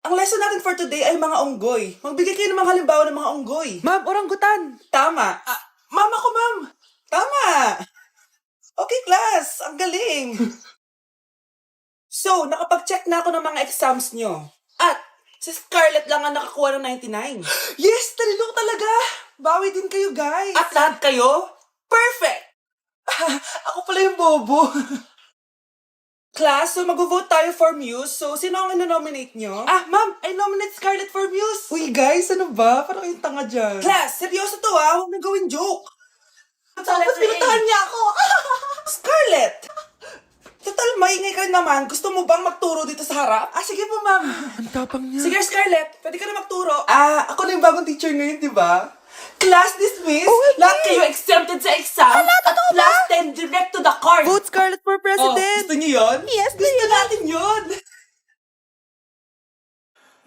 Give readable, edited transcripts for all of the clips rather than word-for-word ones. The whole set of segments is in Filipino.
Ang lesson natin for today ay mga unggoy. Magbigay kayo ng mga halimbawa ng mga unggoy. Ma'am, oranggutan. Tama. Ma'am ako, ma'am. Tama. Okay, class. Ang galing. So, nakapag-check na ako ng mga exams nyo. At, si Scarlett lang ang nakakuha ng 99. Yes, talino talaga. Bawi din kayo, guys. At lahat kayo, perfect. Ako pala yung bobo. Class, so mag-vote tayo for Muse. So, sino ang ino-nominate nyo? Ma'am, I nominate Scarlett for Muse. Uy, guys, ano ba? Parang yung tanga dyan. Class, seryoso to ha. Huwag na gawin joke. Tapos pinuntahan niya ako. Scarlett! Total, maingay ka naman. Gusto mo bang magturo dito sa harap? Sige po, ma'am. Ang tapang niya. Sige, Scarlett. Pwede ka na magturo. Ako na yung bagong teacher ngayon, di ba? Class dismissed. OMG! Lahat kayo exempted sa exam. At plus 10 direct to the card. Vote Scarlett for president. Gusto niyo yun? Yes, Gusto natin yun.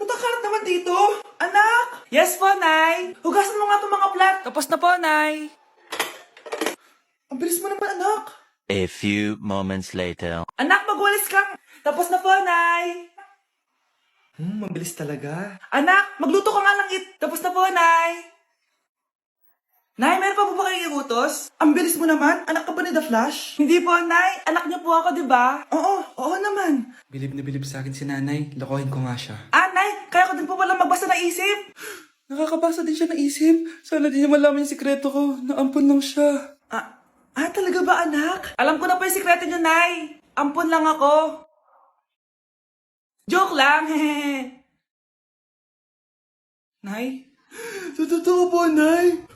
Patakarat naman dito. Anak! Yes po, Nay. Hugasan mo nga itong mga plat. Tapos na po, Nay. Ang bilis mo naman, anak. A few moments later. Anak, magwalis kang. Tapos na po, Nay. Mabilis talaga. Anak, magluto ka nga ng Tapos na po, Nay. Nay, meron pa po ba kayong iutos? Ang bilis mo naman. Anak ka ba ni The Flash? Hindi po, Nay. Anak niyo po ako, di ba? Oo naman. Bilib na bilib sa akin si nanay. Lokohin ko nga siya. Nay, kaya ko din po pala magbasa ng isip. Nakakabasa din siya ng isip. Sana di niya malaman yung sikreto ko. Naampun lang siya. Talaga ba, anak? Alam ko na po yung sikreto niyo, Nay. Ampun lang ako. Joke lang, hehe. Nay? Sa totoo po, Nay.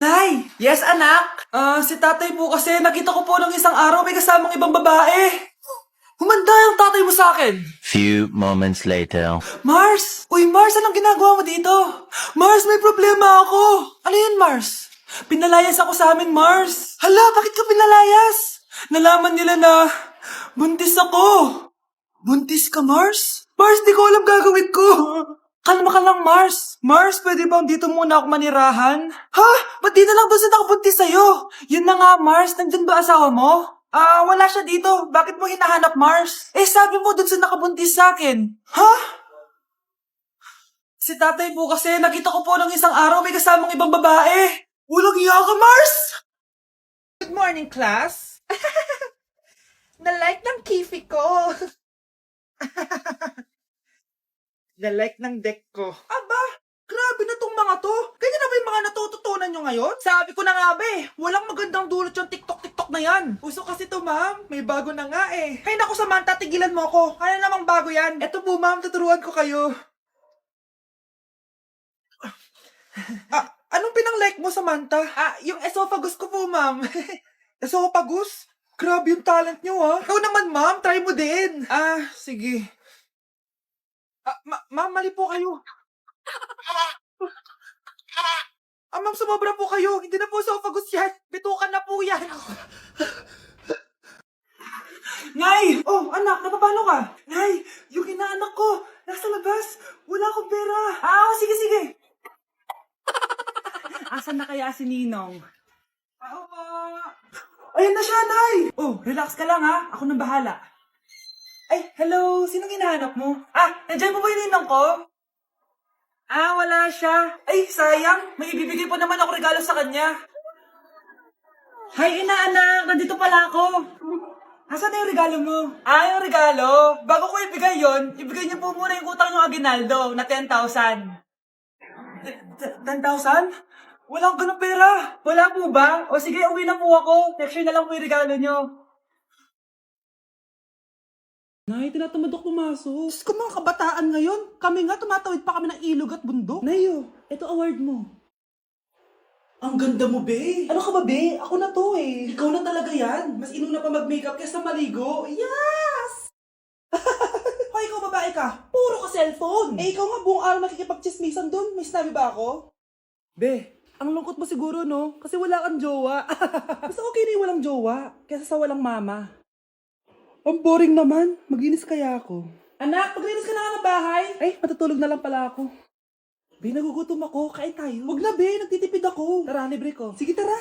Nay! Yes, anak? Si tatay po kasi nakita ko po ng isang araw may kasamang ibang babae. Humanda yung tatay mo sa akin. Few moments later. Mars! Uy, Mars, anong ginagawa mo dito? Mars, may problema ako. Ano yun, Mars? Pinalayas ako sa amin, Mars. Hala, bakit ka pinalayas? Nalaman nila na buntis ako. Buntis ka, Mars? Mars, di ko alam gagawin ko. Kalma ka lang, Mars. Mars, pwede bang dito muna ako manirahan? Ha? Ba't di na lang doon sa nakabuntis sa'yo? Yun na nga, Mars. Nandun ba asawa mo? Wala siya dito. Bakit mo hinahanap, Mars? Sabi mo doon sa nakabuntis sa akin. Ha? Si tatay po kasi nakita ko po ng isang araw may kasamang ibang babae. Walang iya ka, Mars! Good morning, class. Na-like ng kifi ko. Na-like ng deck ko. Aba, grabe na tong mga to. Ganyan na ba yung mga natututunan nyo ngayon? Sabi ko na nga ba walang magandang dulot yung TikTok na yan. Uso kasi to, ma'am. May bago na nga eh. Hay naku, Samantha, tigilan mo ako. Ano namang bago yan? Eto po, ma'am, tuturuan ko kayo. Anong pinang-like mo, Samantha? Yung esophagus ko po, ma'am. Esophagus? Grabe yung talent nyo, ha? Ikaw naman, ma'am. Try mo din. Sige. Ma'am, mali po kayo. Ma'am, sumobra po kayo. Hindi na po esophagus yan. Bitukan na po yan. Nay! Oh, anak, napapano ka? Nay, yung inaanak ko, nasa labas. Wala akong pera. Sige. Asan na kaya si Ninong? Opo. Ayan na siya, Nay. Oh, relax ka lang, ha? Ako nang bahala. Ay, hello. Sinong hinahanap mo? Nandiyan mo ba yung ninong ko? Wala siya. Ay, sayang. May ibibigay po naman ako regalo sa kanya. Hay, inaanak. Nandito pala ako. Asan na yung regalo mo? Yung regalo? Bago ko ibigay yon, ibigay niyo po muna yung utang ng Aguinaldo na 10,000. 10,000? Wala akong ganong pera. Wala po ba? O sige, uwi na po ako. Next year na lang po yung regalo niyo. Nay, tinatamad ako pumasok. Diyos ko, mga kabataan ngayon. Kami nga, tumatawid pa kami ng ilog at bundok. Nayo, ito award mo. Ang ganda mo, be. Ano ka ba, be? Ako na to, eh. Ikaw na talaga yan. Mas inuna pa mag-makeup kaysa maligo. Yes! Hoy, ikaw babae ka. Puro ka cellphone. Ikaw nga buong araw nakikipag-chismisan doon. May sinabi ba ako? Be, ang lungkot mo siguro, no? Kasi wala kang jowa. Mas okay na yung walang jowa kaysa sa walang mama. Ang boring naman. Maginis kaya ako. Anak, paglinis ka na nga ng bahay. Ay, matutulog na lang pala ako. Be, nagugutom ako. Kain tayo. Wag na, be. Nagtitipid ako. Tara, libre ko. Sige, tara.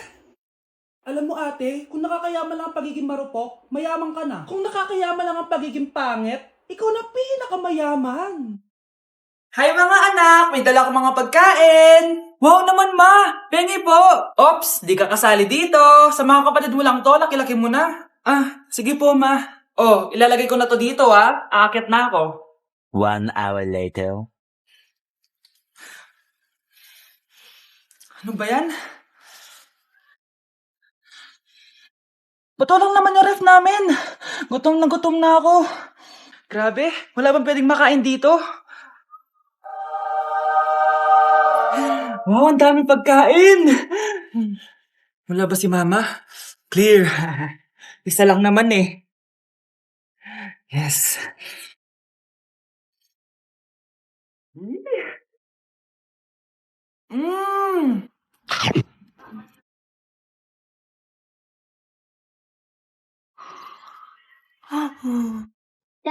Alam mo ate, kung nakakayaman lang ang pagiging marupok, mayaman ka na. Kung nakakayaman lang ang pagiging pangit, ikaw na pinakamayaman. Hi mga anak! May dala ko mga pagkain! Wow naman ma! Pengi po! Ops! Di ka kasali dito! Sa mga kapatid mo lang to, laki-laki mo na. Ah, sige po ma. Oh, ilalagay ko na to dito ah. Aakyat na ako. 1 hour later. Ano ba yan? Bato lang naman yung ref namin. Gutom na ako. Grabe, wala bang pwedeng makain dito? Wow, ang daming pagkain! Wala ba si Mama? Clear. Isa lang naman eh. Yes. Mmm!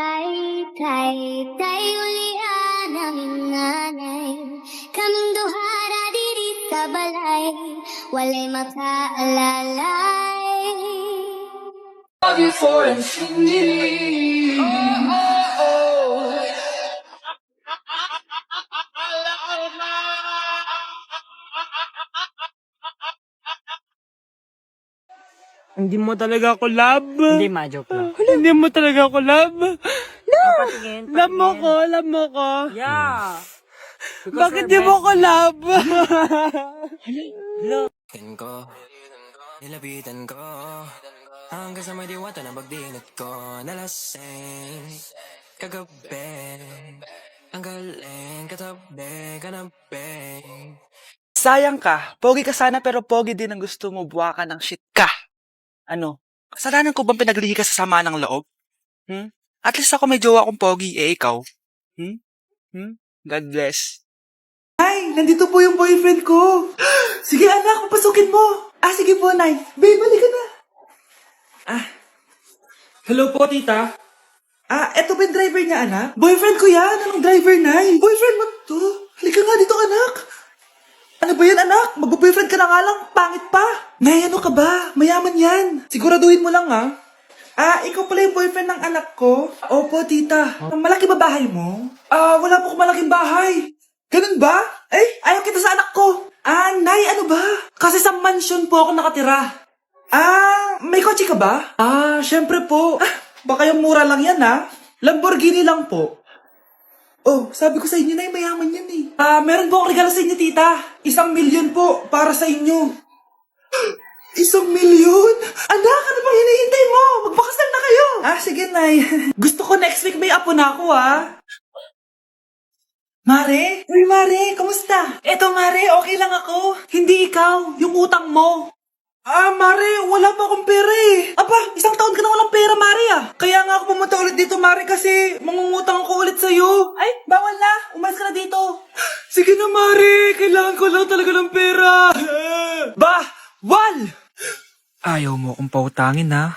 Tay ulian ang nanay kaming duha ra diri sa balay walay makaalalay. Hindi mo talaga ako love. Hindi, ma-joke lang. Hindi mo talaga ako love. Patingin, Love mo ko, love mo ko. Yeah. Bakit di mo ko love? Lapitan ko, nilapitan ko hanggang sa may diwata na pagdinat ko nalasing kagabi ang galing katabi. Sayang ka. Pogi ka sana pero pogi din ang gusto mo. Buwa ka ng shit ka. Ano? Kasalanan ko bang pinaglihi ka sa sama ng loob? At least ako may jowa kong pogi, eh ikaw. God bless. Nay, nandito po yung boyfriend ko. Sige anak, papasukin mo. Ah, sige po, Nay. Babe, balik ka na. Ah, hello po, tita. Ah, eto ba yung driver niya, anak? Boyfriend ko yan. Anong driver, Nay? Boyfriend mo to? Halika nga dito, anak. Ano ba yan, anak? Magbo-boyfriend ka na nga lang. Pangit pa. Nay, ano ka ba? Mayaman yan. Siguraduhin mo lang, ha? Ah, ikaw pala yung boyfriend ng anak ko? Opo, tita. Malaki ba bahay mo? Ah, wala po akong malaking bahay. Ganun ba? Eh, ayaw kita sa anak ko. Ah, Nay, ano ba? Kasi sa mansion po ako nakatira. Ah, may kotse ka ba? Ah, syempre po. Ah, baka yung mura lang yan, ha? Lamborghini lang po. Oh, sabi ko sa inyo, Nay, mayaman yan eh. Ah, meron po akong regalo sa inyo, tita. 1,000,000 po para sa inyo. 1,000,000? Anak, ano bang hinihintay mo? Magpakasal na kayo. Ah, sige, Nay. Gusto ko next week may apo na ako, ah. Mare? Uy, Mare, kamusta? Eto, Mare, okay lang ako. Hindi ikaw, yung utang mo. Ah, Mare, wala pa akong pera eh. Aba, 1 taon ka na walang pera, Mare ah. Kaya nga ako pumunta ulit dito, Mare, kasi mangungutang ako ulit sa'yo. Ay, bawal na. Umalis ka na dito. Sige na, Mare. Kailangan ko lang talaga ng pera. Bawal! Ayaw mo akong pautangin, ha?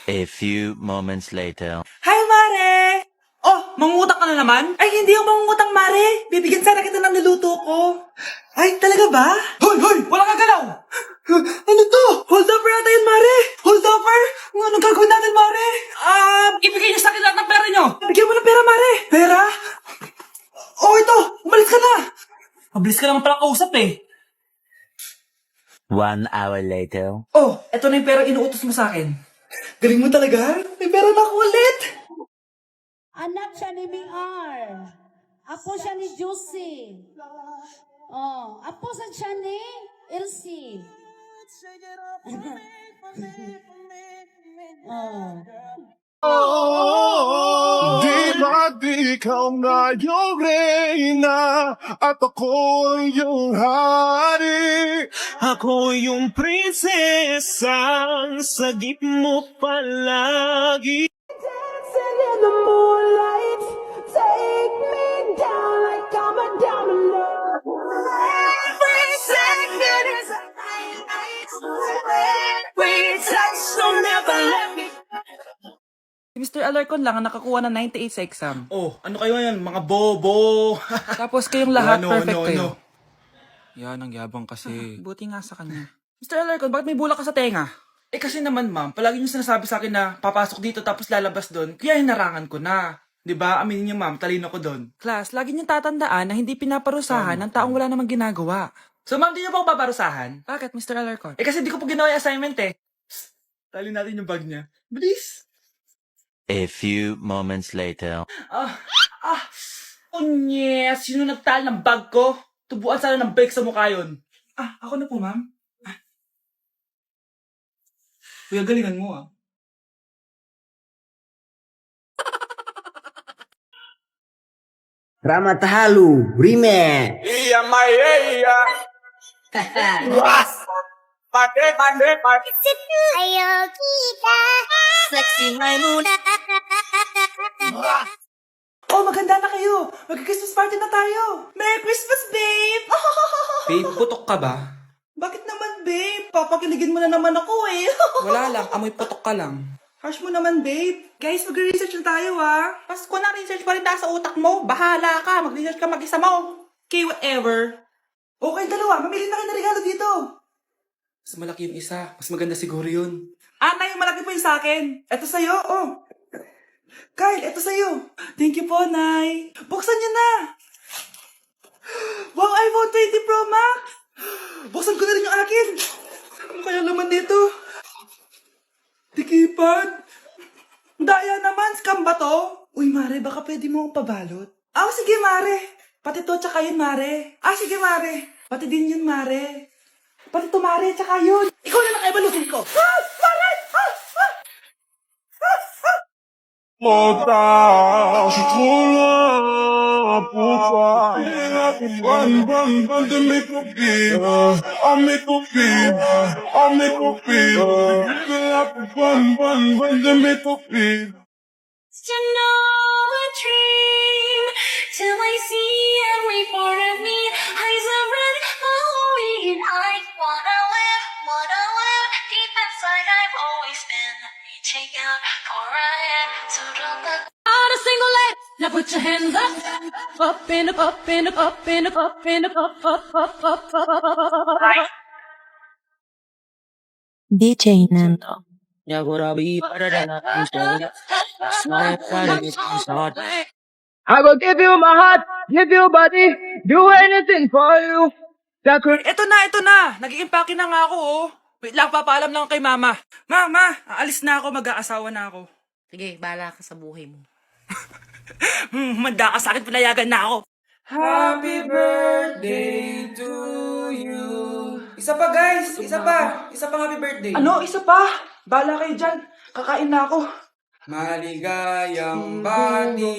A few moments later. Hi, Mare! Oh, mangungutang ka na naman? Ay, hindi ako mangungutang, Mare. Bibigyan sana kita ng niluto ko. Ay, talaga ba? Hoy, hoy! Wala ka galaw! Ano to? Hold over yata yun, Mare! Hold over? Anong gagawin natin, Mare? Ibigay niyo sa akin lahat ng pera niyo! Bigyan mo ng pera, Mare! Pera? Oh, ito! Umalis ka na! Mabilis ka naman palang kausap eh. 1 hour later. Oh, eto na yung pera inuutos mo sa akin. Galing mo talaga. May pera na ako ulit. Anak siya ni BR. Apo siya ni Juicy. Oh, apo sa siya ni Elsie. Oh. Di ba't ikaw na yung reyna at ako yung hari? Ako yung prinsesang sagip mo palagi. Dancing in the moonlight, take me down like I'm a diamond. Every second is a night. We touch, so never let me. Si Mr. Alarcon lang ang nakakuha ng 98 sa exam. Oh, ano kayo yan? Mga bobo. Tapos kayong lahat Ano, perfect ano, kayo. ano? Yan, ang yabang kasi. Buti nga sa kanya. Mr. Alarcon, bakit may bulak ka sa tenga? Eh kasi naman ma'am, palagi niyo sinasabi sa akin na papasok dito tapos lalabas doon, kaya hinarangan ko na. 'Di ba? Aminin niyo ma'am, talino ko doon. Class, lagi niyo tatandaan na hindi pinaparusahan ng taong wala namang ginagawa. So ma'am, di niyo po ako paparusahan? Bakit, Mr. Alarcon? Eh kasi di ko po ginawa yung assignment eh. Psst, tali natin yung bag niya. Bilis! A few moments later. Unyes! Sino nagtal ng bag ko? Tubuan sana ng bake sa mukha yun. Ako na po, ma'am. Kuya, galingan mo ah. Ramatahalu Remix. Ayo kita Saksihan muna Oh, maganda na kayo. Mag-Christmas party na tayo. Merry Christmas, babe! Babe, putok ka ba? Bakit naman, babe? Papakiligin mo na naman ako eh. Wala lang, amoy putok ka lang. Harsh mo naman, babe. Guys, mag-research na tayo, ah. Pasko na, research pa rin nasa utak mo. Bahala ka, mag-research ka mag-isa mo. Okay, whatever. Okay, dalawa. Mamili na kayo ng regalo dito. Mas malaki yung isa, mas maganda siguro yun. Nay, malaki po yung sa akin. Ito sa'yo, oh. Kyle, ito sa'yo. Thank you po, Nay. Buksan niyo na. Wow, iPhone 20 Pro Max. Buksan ko na rin yung akin. Ano kaya laman dito? Tikipad. Daya naman, scam ba to? Uy, Mare, baka pwede mo akong pabalot. Sige, Mare. Pati to, tsaka yun, Mare. Sige, Mare. Pati din yun, Mare. Pati to, Mare, tsaka yun. Ikaw na nakaibalutin ko. Mare! Mota, shikula, puta. Ban, de me copia. Me copia. Ban, de me copia. To know a dream Till I see every part of me Eyes are red, holy and I wanna live Deep inside I've always been Take out for a head So don't look On a single leg. Now put your hands up. Up and up, up and up, up and up, up and up, up. DJ Nando. I will give you my heart, give you body, do anything for you. Ito na! Nag-i-impake na nga ako, oh. Wait lang, papaalam lang kay mama. Mama, aalis na ako, mag-aasawa na ako. Sige, bahala ka sa buhay mo. Manda ka sa akin, pinayagan na ako. Happy birthday to you. Isa pa, guys. Isa pa happy birthday. Ano? Isa pa? Bala kayo dyan. Kakain na ako. Maligayang bati.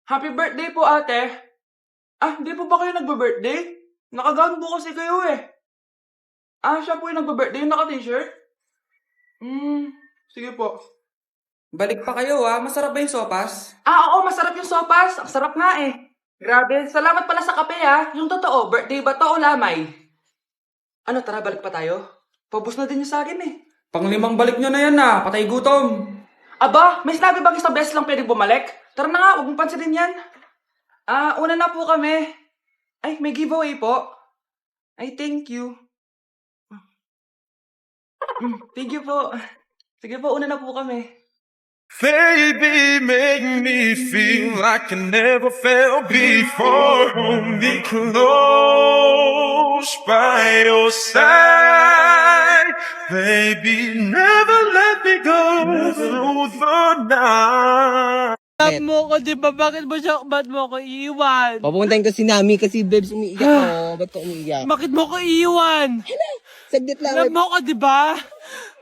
Happy birthday po, ate. Hindi po ba kayo nagbe-birthday? Nakagown po kasi kayo eh. Siya po yung nagbe-birthday, yung naka-t-shirt? Sige po. Balik pa kayo, Masarap ba yung sopas? Oo, masarap yung sopas. Ang sarap nga eh. Grabe, salamat pala sa kape Yung totoo, birthday ba to o lamay? Ano, tara, balik pa tayo? Paubos na din yung sa akin eh. Pang-limang balik nyo na yan, Patay gutom. Aba, may sinabi bang isang beses lang pwede bumalik? Tara na nga, huwag mong pansinin yan. Una na po kami. Ay, may giveaway po. Ay, thank you. Thank you po. Sige po, una na po kami. Baby, make me feel like I never felt before. Hold me close by your side. Baby, never let me go through the night. Love mo ko, di ba? Ba't mo ko iiwan? Papuntahin ko si Nami kasi babes umiiyak ako. Ba't ko umiiyak? Bakit mo ko iiwan? Saglit lang. Love mo ko, di ba?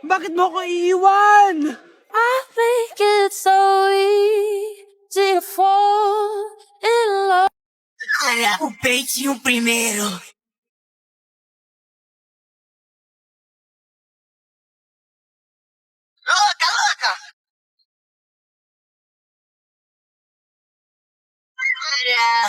Bakit mo ko iiwan? I think it's so easy to fall in love. Kala ko bait yung primero. Loka! Para